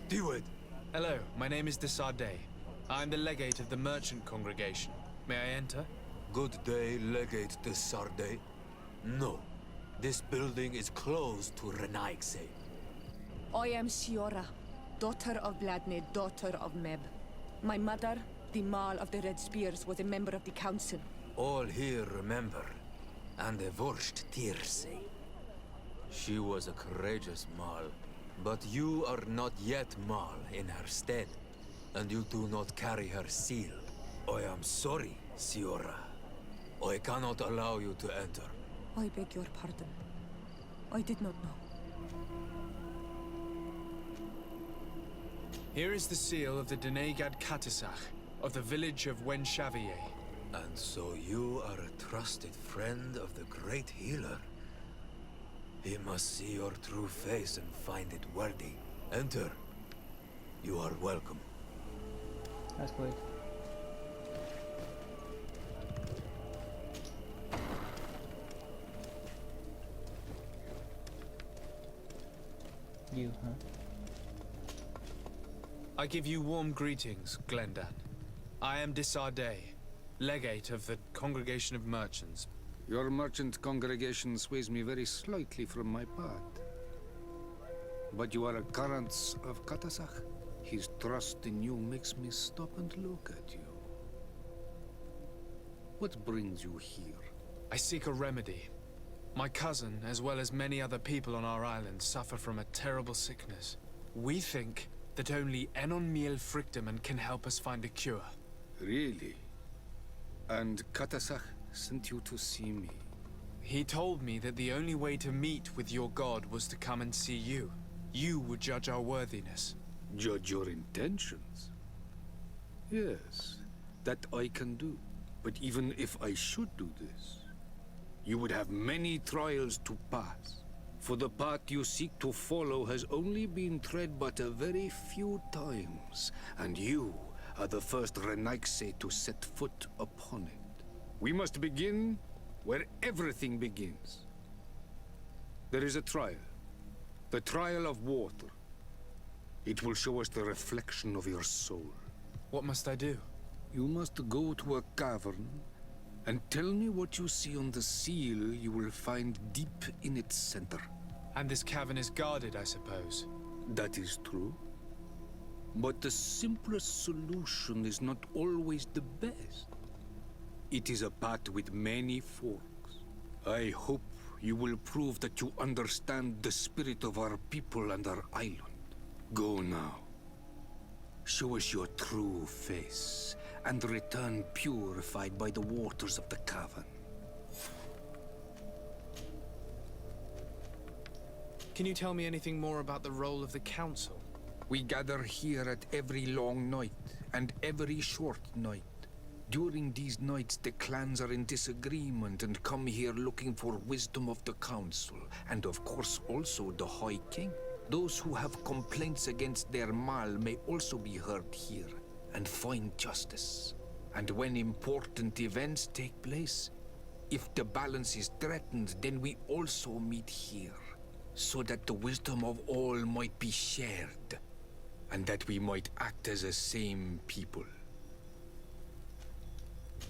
Diwed. Hello, my name is Desardet. I'm the legate of the merchant congregation. May I enter? Good day, Legate de Sarde. No. This building is closed to Renaigse. I am Siora, daughter of Bladne, daughter of Meb. My mother, the Mal of the Red Spears, was a member of the council. All here remember, and the Vorsht Tirse. She was a courageous Mal, but you are not yet Mal in her stead, and you do not carry her seal. I am sorry, Siora. I cannot allow you to enter. I beg your pardon. I did not know. Here is the seal of the Denegad Katasach, of the village of Wenshavier. And so you are a trusted friend of the great healer. He must see your true face and find it worthy. Enter. You are welcome. That's great. You, huh? I give you warm greetings, Glendan. I am Desardet, legate of the Congregation of Merchants. Your merchant congregation sways me very slightly from my path. But you are a current of Katasach. His trust in you makes me stop and look at you. What brings you here? I seek a remedy. My cousin, as well as many other people on our island, suffer from a terrible sickness. We think that only Enon Miel Frictamen can help us find a cure. Really? And Katasach sent you to see me? He told me that the only way to meet with your god was to come and see you. You would judge our worthiness. Judge your intentions? Yes, that I can do. But even if I should do this, you would have many trials to pass. For the path you seek to follow has only been tread but a very few times, and you are the first Renaigse to set foot upon it. We must begin where everything begins. There is a trial. The trial of water. It will show us the reflection of your soul. What must I do? You must go to a cavern and tell me what you see on the seal you will find deep in its center. And this cavern is guarded, I suppose. That is true. But the simplest solution is not always the best. It is a path with many forks. I hope you will prove that you understand the spirit of our people and our island. Go now. Show us your true face, and return purified by the waters of the cavern. Can you tell me anything more about the role of the council? We gather here at every long night, and every short night. During these nights, the clans are in disagreement and come here looking for wisdom of the council, and of course also the High King. Those who have complaints against their Mal may also be heard here, and find justice. And when important events take place, if the balance is threatened, then we also meet here, so that the wisdom of all might be shared, and that we might act as a same people.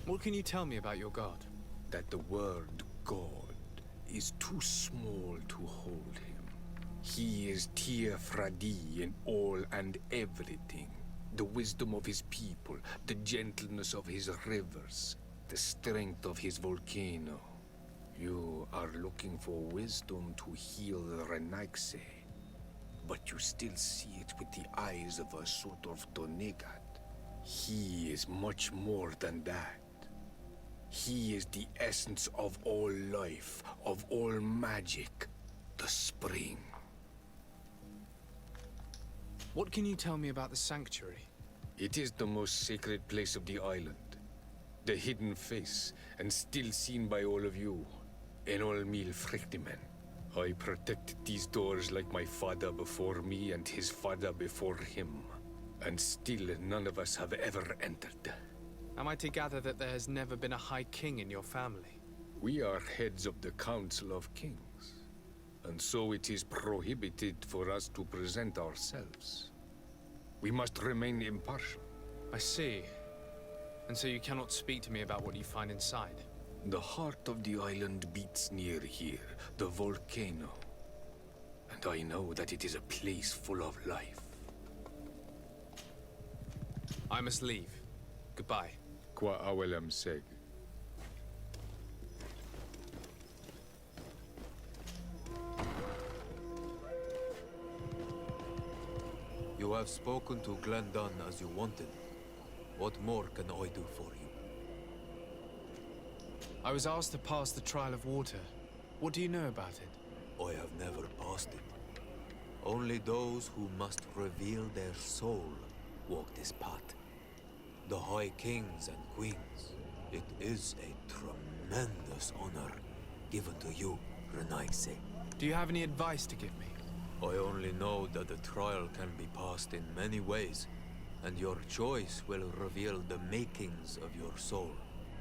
What can you tell me about your god? That the word God is too small to hold him. He is Tir Fradi in all and everything. The wisdom of his people, the gentleness of his rivers, the strength of his volcano. You are looking for wisdom to heal the Renaigse, but you still see it with the eyes of a sort of Donegat. He is much more than that. He is the essence of all life, of all magic, the spring. What can you tell me about the sanctuary? It is the most sacred place of the island. The hidden face, and still seen by all of you. Enol Mil Frictimen. I protected these doors like my father before me and his father before him. And still none of us have ever entered. Am I to gather that there has never been a High King in your family? We are heads of the Council of Kings. And so it is prohibited for us to present ourselves. We must remain impartial. I see. And so you cannot speak to me about what you find inside? The heart of the island beats near here, the volcano. And I know that it is a place full of life. I must leave. Goodbye. Qua awelem seg. You have spoken to Glendon as you wanted. What more can I do for you? I was asked to pass the trial of water. What do you know about it? I have never passed it. Only those who must reveal their soul walk this path. The High Kings and Queens. It is a tremendous honor given to you, Renaise. Do you have any advice to give me? I only know that the trial can be passed in many ways, and your choice will reveal the makings of your soul.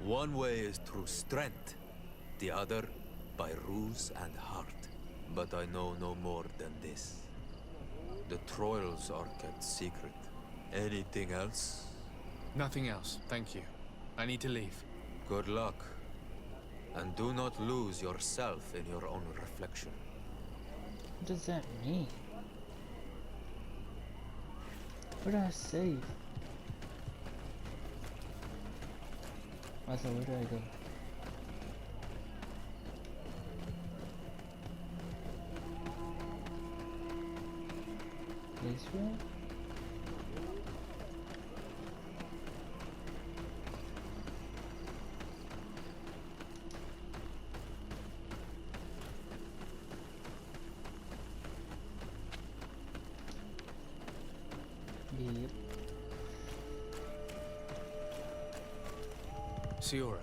One way is through strength, the other by ruse and heart. But I know no more than this. The trials are kept secret. Anything else? Nothing else, thank you. I need to leave. Good luck. And do not lose yourself in your own reflection. What does that mean? Where do I save? Also, where do I go? This way? Yep. Siora,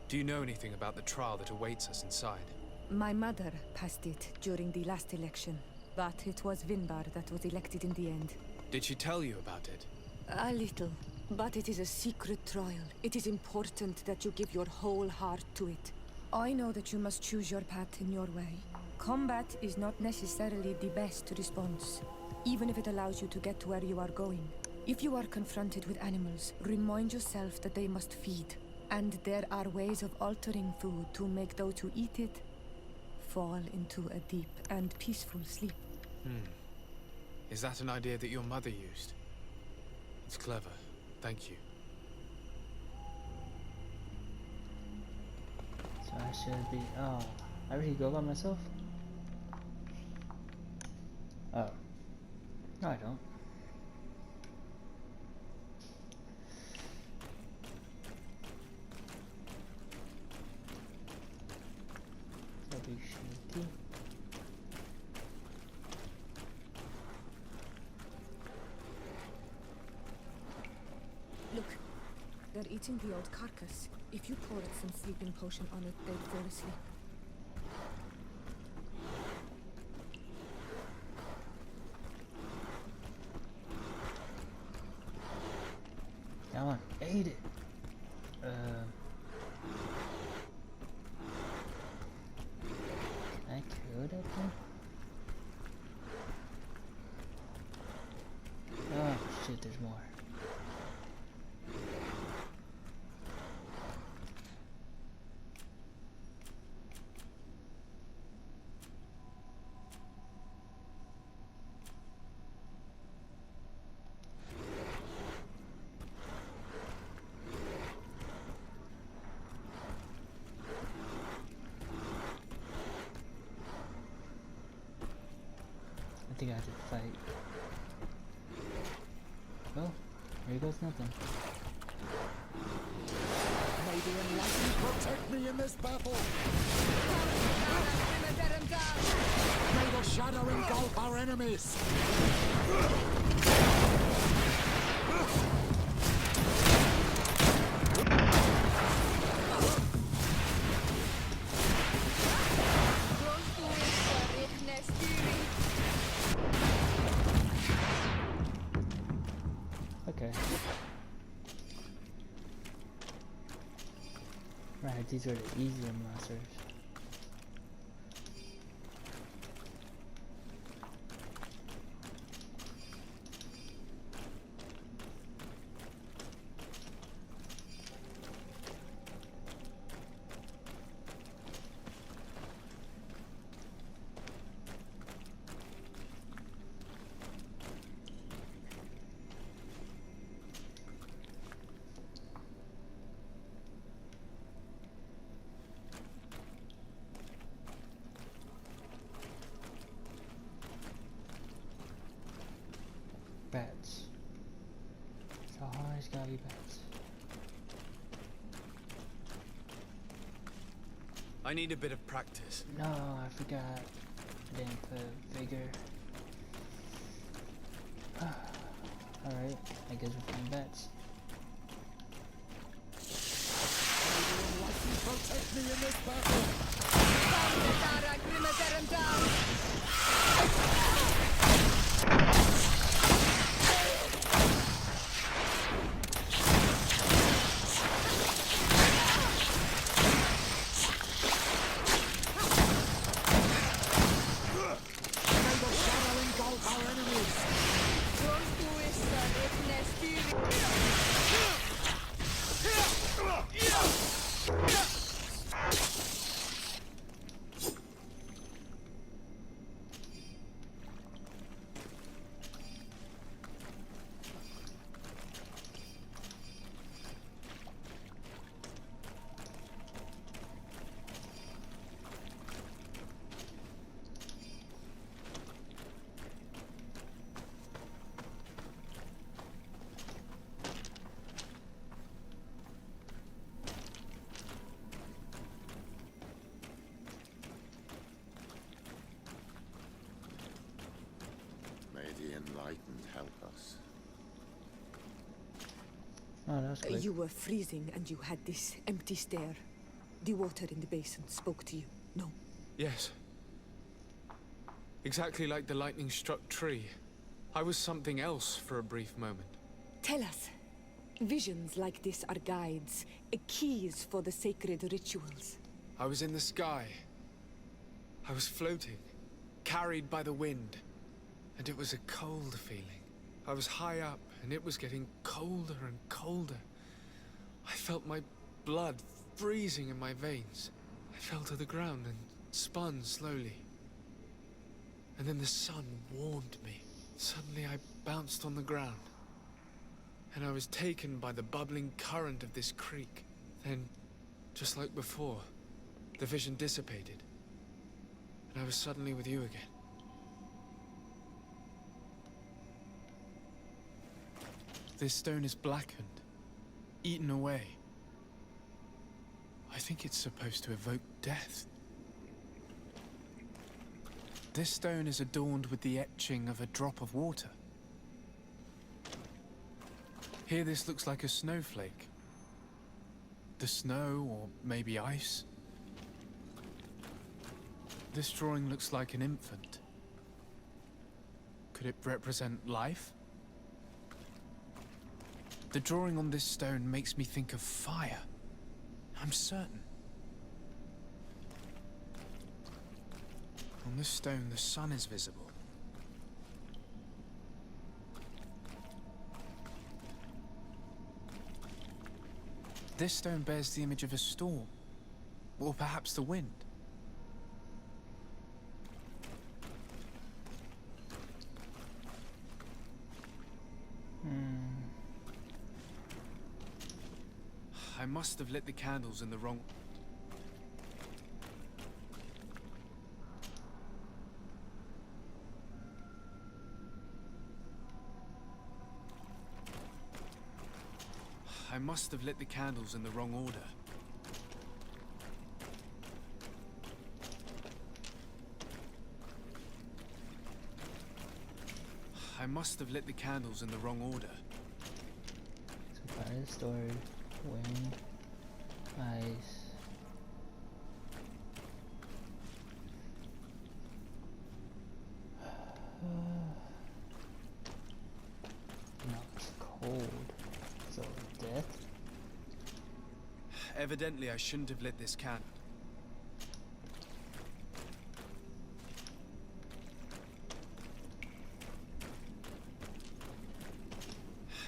do you know anything about the trial that awaits us inside? My mother passed it during the last election, but it was Vinbar that was elected in the end. Did she tell you about it? A little, but it is a secret trial. It is important that you give your whole heart to it. I know that you must choose your path in your way. Combat is not necessarily the best response, even if it allows you to get to where you are going. If you are confronted with animals, remind yourself that they must feed, and there are ways of altering food to make those who eat it fall into a deep and peaceful sleep. Is that an idea that your mother used? It's clever. Thank you. So I should be. Oh, I already go by myself? Oh. No, I don't. That'll be shaky. Look, they're eating the old carcass. If you poured some sleeping potion on it, they'd fall asleep. Come on, ate it. I killed it then? Oh shit, there's more. I think I have to fight. Well, here goes nothing. May the Enlightened protect me in this battle! May the shadow engulf our enemies! Okay. Right, these are the easier monsters. I need a bit of practice. No, I forgot. I didn't put vigor. Alright, I guess we're playing bets. Protect me in this battle! May the shadow engulf our enemies! May the enlightened help us. Oh, that's quick. You were freezing and you had this empty stare. The water in the basin spoke to you, no? Yes. Exactly like the lightning-struck tree. I was something else for a brief moment. Tell us. Visions like this are guides, keys for the sacred rituals. I was in the sky. I was floating, carried by the wind. And it was a cold feeling. I was high up, and it was getting colder and colder. I felt my blood freezing in my veins. I fell to the ground and spun slowly. And then the sun warmed me. Suddenly I bounced on the ground. And I was taken by the bubbling current of this creek. Then, just like before, the vision dissipated. And I was suddenly with you again. This stone is blackened, eaten away. I think it's supposed to evoke death. This stone is adorned with the etching of a drop of water. Here this looks like a snowflake. The snow, or maybe ice. This drawing looks like an infant. Could it represent life? The drawing on this stone makes me think of fire. I'm certain. On this stone, the sun is visible. This stone bears the image of a storm, or perhaps the wind. I must have lit the candles in the wrong... I must have lit the candles in the wrong order. I must have lit the candles in the wrong order. So fire, story, wind, ice. No, it's cold. So death? Evidently, I shouldn't have lit this candle.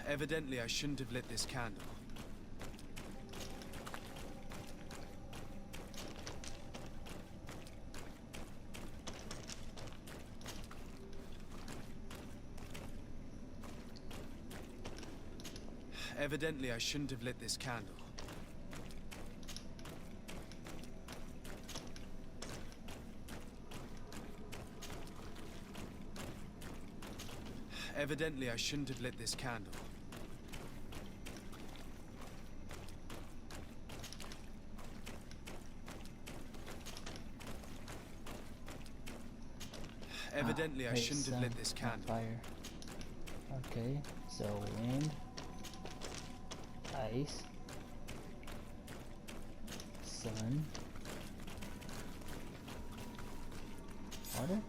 Evidently, I shouldn't have lit this candle. Evidently, I shouldn't have lit this candle. Evidently, I shouldn't have lit this candle. Evidently, I shouldn't have lit this candle. Fire. Okay, so wind, ice, sun, water.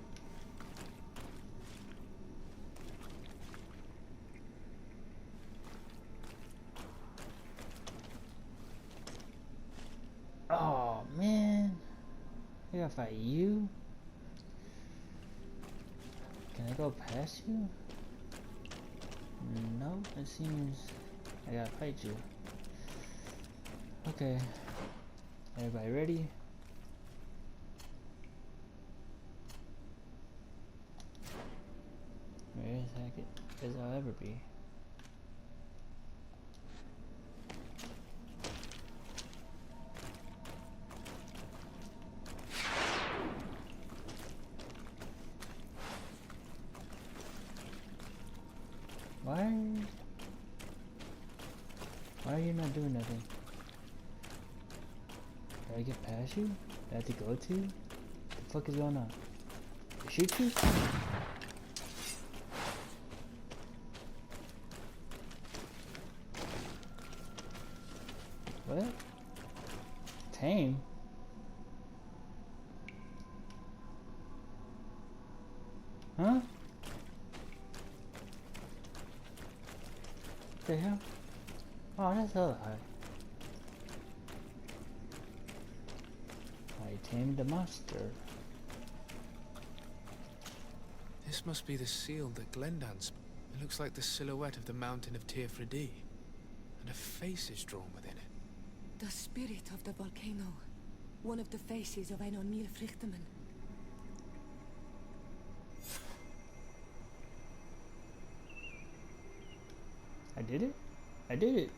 Oh man, I gotta fight you. Can I go past you? No, it seems I gotta fight you. Okay, everybody ready? Where the heck is I'll ever be? Why are you not doing nothing? Did I get past you? Did I have to go to? What the fuck is going on? Shoot you? What? Tame? Huh? What the hell? Oh, that's a lie. I tamed the monster. This must be the seal that Glendan's. It looks like the silhouette of the mountain of Tirfredi. And a face is drawn within it. The spirit of the volcano. One of the faces of Einar Mýrfryktaman. I did it? I did it.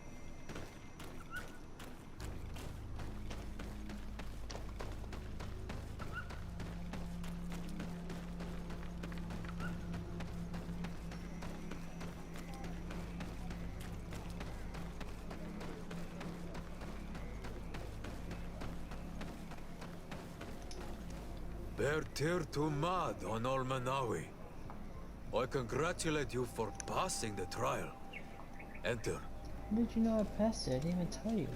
Bertir to Mad on Olmanawi. I congratulate you for passing the trial. Enter. How did you know I passed it? I didn't even tell you.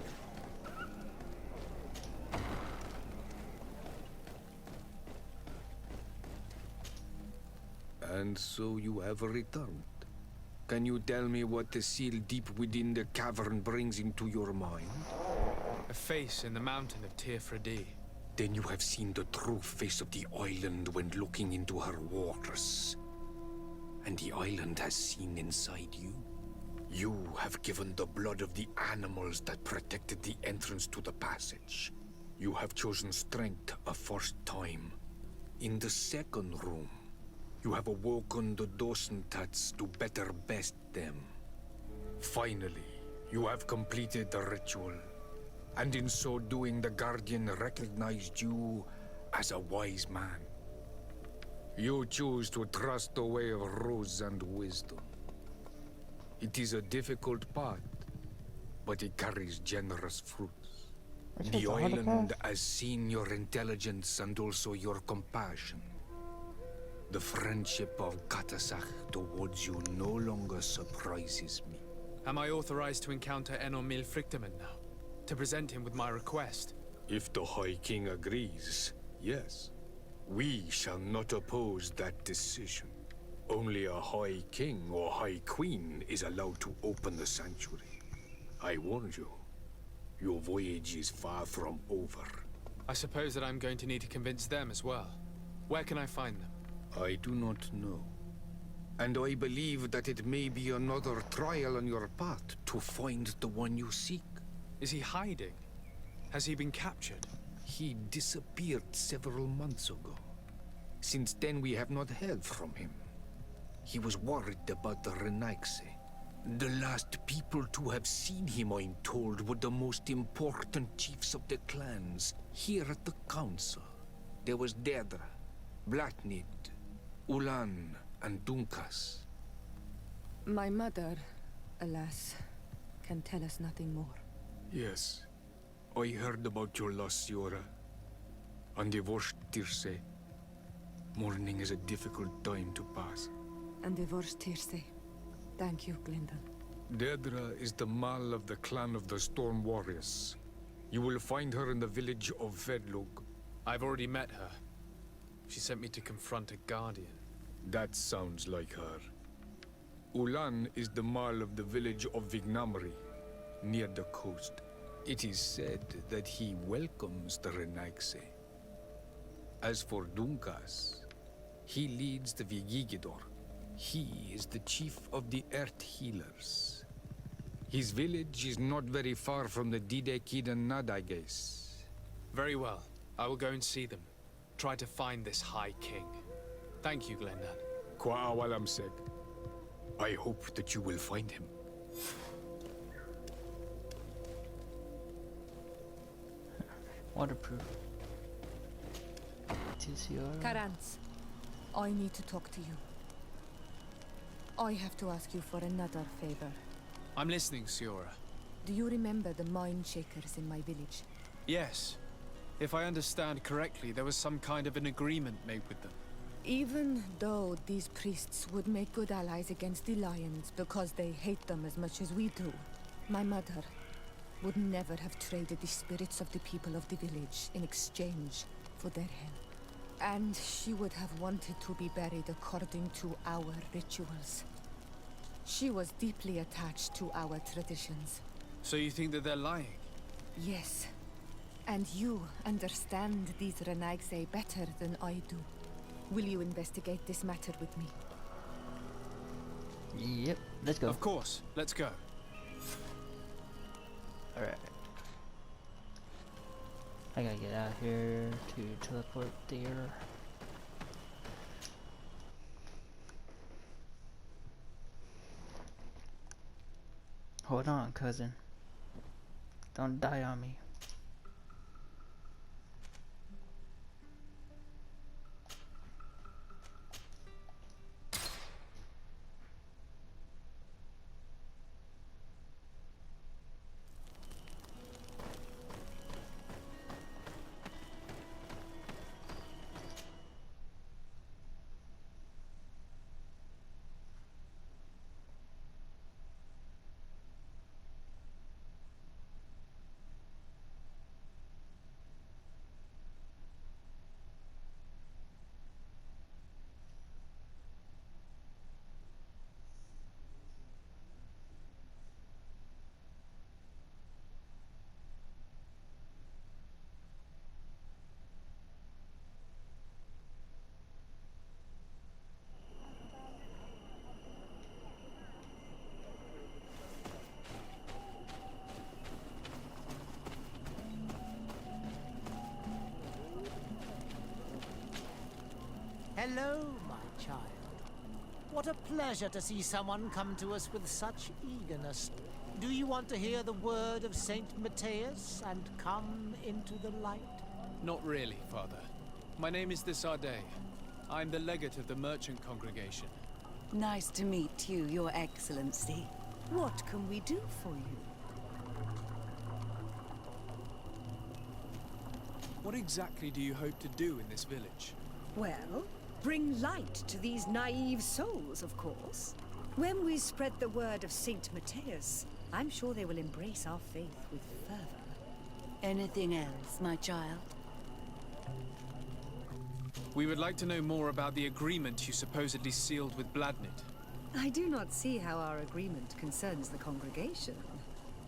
And so you have returned. Can you tell me what the seal deep within the cavern brings into your mind? A face in the mountain of Tirfredi. Then you have seen the true face of the island when looking into her waters. And the island has seen inside you. You have given the blood of the animals that protected the entrance to the passage. You have chosen strength a first time. In the second room, you have awoken the Dosentats to better best them. Finally, you have completed the ritual. And in so doing, the Guardian recognized you as a wise man. You choose to trust the way of rules and wisdom. It is a difficult path, but it carries generous fruits. The island has seen your intelligence and also your compassion. The friendship of Katasach towards you no longer surprises me. Am I authorized to encounter Einar Mýrfryktaman now? To present him with my request? If the High King agrees, yes. We shall not oppose that decision. Only a High King or High Queen is allowed to open the sanctuary. I warn you, your voyage is far from over. I suppose that I'm going to need to convince them as well. Where can I find them? I do not know. And I believe that it may be another trial on your path to find the one you seek. Is he hiding? Has he been captured? He disappeared several months ago. Since then, we have not heard from him. He was worried about the Renaigse. The last people to have seen him, I'm told, were the most important chiefs of the clans here at the council. There was Deirdre, Blatnid, Ulan, and Dunkas. My mother, alas, can tell us nothing more. Yes, I heard about your loss, Yora, and the Vorst Tirse. Mourning is a difficult time to pass. And divorce Tirce. Thank you, Glyndon. Deirdre is the Mal of the clan of the Storm Warriors. You will find her in the village of Vedlug. I've already met her. She sent me to confront a guardian. That sounds like her. Ulan is the Mal of the village of Vignamri, near the coast. It is said that he welcomes the Renaigse. As for Dunkas, he leads the Vigigidor. He is the chief of the Earth Healers. His village is not very far from the Didekidan Nadages. Very well. I will go and see them. Try to find this High King. Thank you, Glendan. Kwa awalam seg. I hope that you will find him. Waterproof. TCR. Karantz, I need to talk to you. I have to ask you for another favor. I'm listening, Siora. Do you remember the mine shakers in my village? Yes. If I understand correctly, there was some kind of an agreement made with them. Even though these priests would make good allies against the Lions because they hate them as much as we do, my mother would never have traded the spirits of the people of the village in exchange for their help. And she would have wanted to be buried according to our rituals. She was deeply attached to our traditions. So you think that they're lying? Yes. And you understand these Renaigse better than I do. Will you investigate this matter with me? Yep, let's go. Of course. Let's go. Alright. I gotta get out here to teleport there. Hold on, cousin. Don't die on me. Hello, my child. What a pleasure to see someone come to us with such eagerness. Do you want to hear the word of Saint Matthias and come into the light? Not really, Father. My name is the Sade. I'm the legate of the merchant congregation. Nice to meet you, Your Excellency. What can we do for you? What exactly do you hope to do in this village? Well, bring light to these naive souls, of course. When we spread the word of Saint Matthias, I'm sure they will embrace our faith with fervor. Anything else, my child? We would like to know more about the agreement you supposedly sealed with Bladnid. I do not see how our agreement concerns the congregation.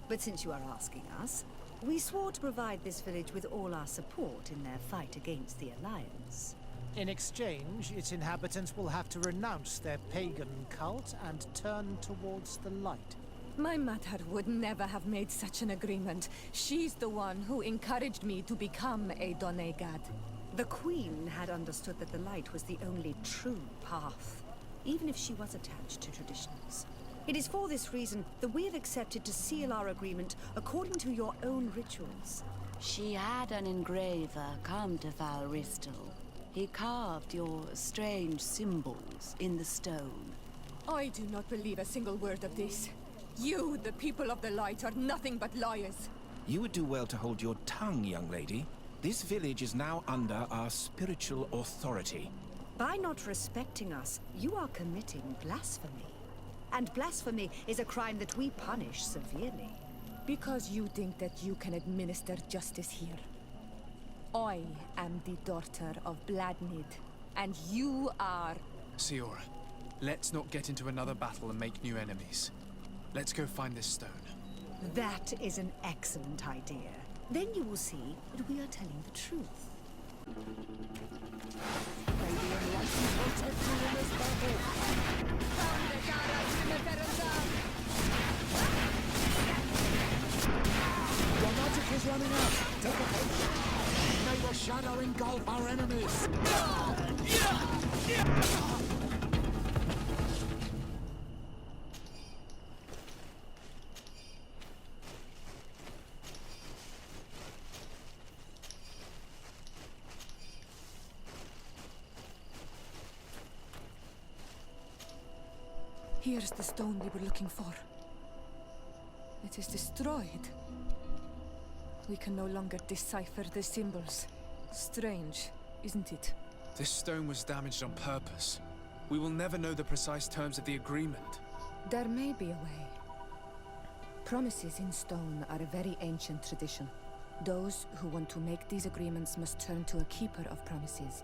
But since you are asking us, we swore to provide this village with all our support in their fight against the Alliance. In exchange, its inhabitants will have to renounce their pagan cult and turn towards the light. My mother would never have made such an agreement. She's the one who encouraged me to become a Donegad. The Queen had understood that the light was the only true path, even if she was attached to traditions. It is for this reason that we have accepted to seal our agreement according to your own rituals. She had an engraver come to Val Ristal. He carved your strange symbols in the stone. I do not believe a single word of this. You, the people of the light, are nothing but liars. You would do well to hold your tongue, young lady. This village is now under our spiritual authority. By not respecting us, you are committing blasphemy. And blasphemy is a crime that we punish severely. Because you think that you can administer justice here. I am the daughter of Bladnid, and you are... Siora, let's not get into another battle and make new enemies. Let's go find this stone. That is an excellent idea. Then you will see that we are telling the truth. Your magic is running out. Take a potion. May the shadow engulf our enemies. Here's the stone we were looking for. It is destroyed. We can no longer decipher the symbols. Strange, isn't it? This stone was damaged on purpose. We will never know the precise terms of the agreement. There may be a way. Promises in stone are a very ancient tradition. Those who want to make these agreements must turn to a keeper of promises.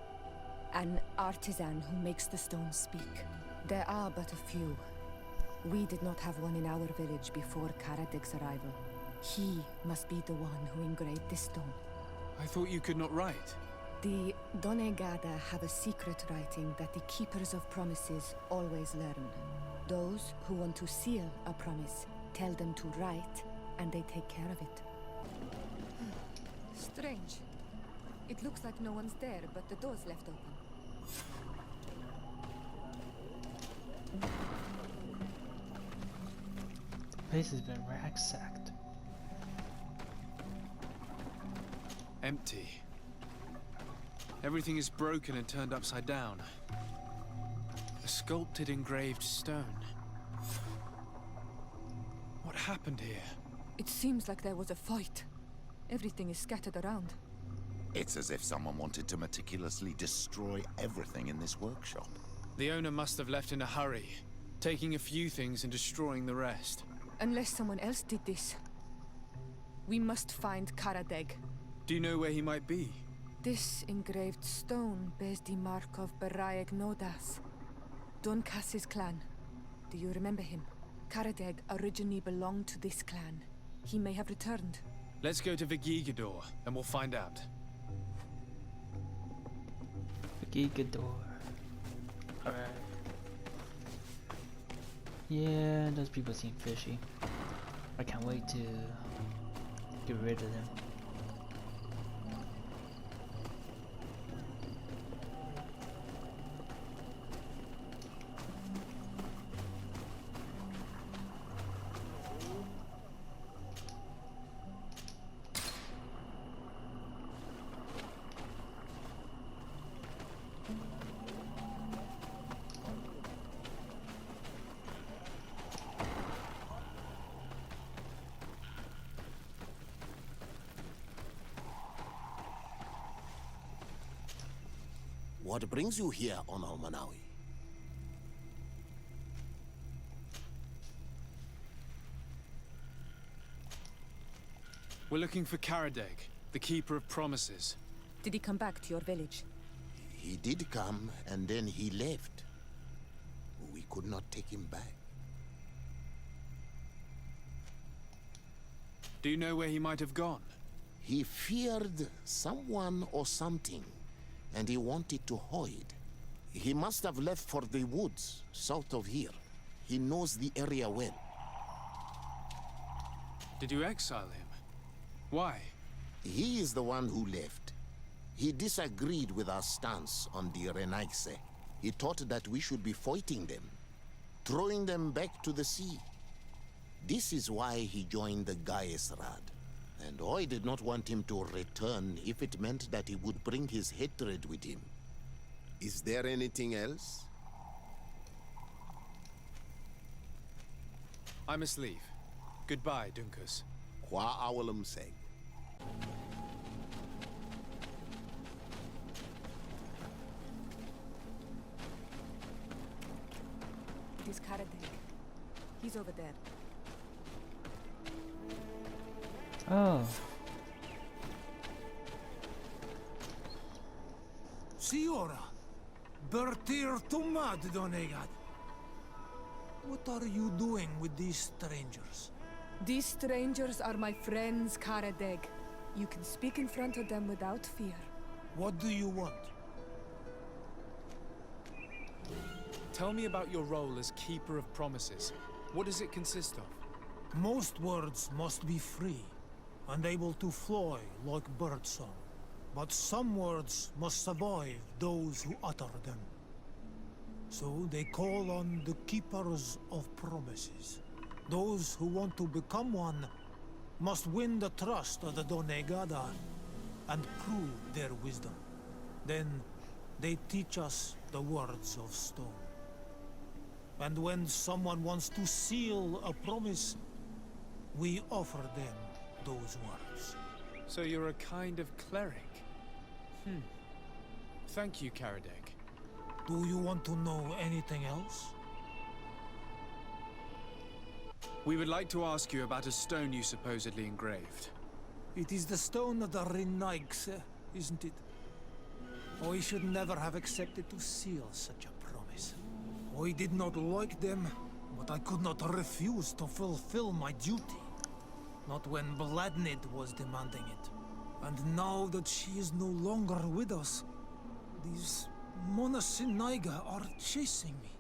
An artisan who makes the stones speak. There are but a few. We did not have one in our village before Karadeg's arrival. He must be the one who engraved this stone. I thought you could not write. The Donegada have a secret writing that the keepers of promises always learn. Those who want to seal a promise tell them to write, and they take care of it. Strange. It looks like no one's there, but the door's left open. The place has been ransacked. Empty. Everything is broken and turned upside down. A sculpted engraved stone. What happened here? It seems like there was a fight. Everything is scattered around. It's as if someone wanted to meticulously destroy everything in this workshop. The owner must have left in a hurry, taking a few things and destroying the rest. Unless someone else did this. We must find Karadeg. Do you know where he might be? This engraved stone bears the mark of Baraeg Nodas, Doncass's clan. Do you remember him? Karadeg originally belonged to this clan. He may have returned. Let's go to Vigigador, and we'll find out. Gigador. Alright. Yeah, those people seem fishy. I can't wait to get rid of them. What brings you here on Almanawi? We're looking for Karadeg, the Keeper of Promises. Did he come back to your village? He did come, and then he left. We could not take him back. Do you know where he might have gone? He feared someone or something, and he wanted to hide. He must have left for the woods, south of here. He knows the area well. Did you exile him? Why? He is the one who left. He disagreed with our stance on the Renaigse. He thought that we should be fighting them, throwing them back to the sea. This is why he joined the Gaesrad. And I did not want him to return if it meant that he would bring his hatred with him. Is there anything else? I must leave. Goodbye, Dunkus. Qua awalum seg. It is Karadek. He's over there. Oh. Siora, Bertir Tumad Donegad. What are you doing with these strangers? These strangers are my friends, Karadeg. You can speak in front of them without fear. What do you want? Tell me about your role as Keeper of Promises. What does it consist of? Most words must be free and able to fly like birdsong. But some words must survive those who utter them. So they call on the Keepers of Promises. Those who want to become one must win the trust of the Donegada and prove their wisdom. Then they teach us the words of stone. And when someone wants to seal a promise, we offer them those words. So you're a kind of cleric? Thank you, Karadek. Do you want to know anything else? We would like to ask you about a stone you supposedly engraved. It is the stone of the Renaigse, isn't it? I should never have accepted to seal such a promise. I did not like them, but I could not refuse to fulfill my duty. Not when Bladnid was demanding it. And now that she is no longer with us, these Monasinaiga are chasing me.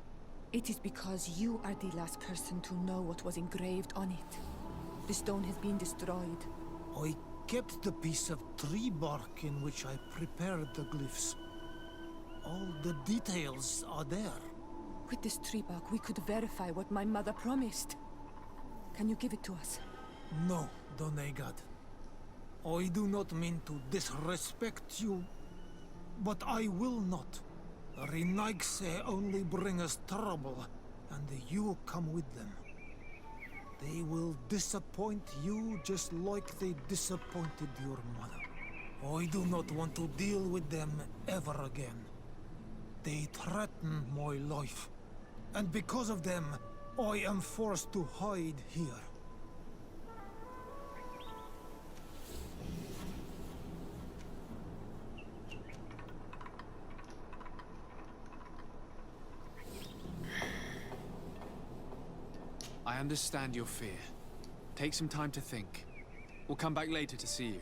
It is because you are the last person to know what was engraved on it. The stone has been destroyed. I kept the piece of tree bark in which I prepared the glyphs. All the details are there. With this tree bark, we could verify what my mother promised. Can you give it to us? No, Donegad. I do not mean to disrespect you, but I will not. The Renaigse only bring us trouble, and you come with them. They will disappoint you just like they disappointed your mother. I do not want to deal with them ever again. They threaten my life, and because of them, I am forced to hide here. I understand your fear. Take some time to think. We'll come back later to see you.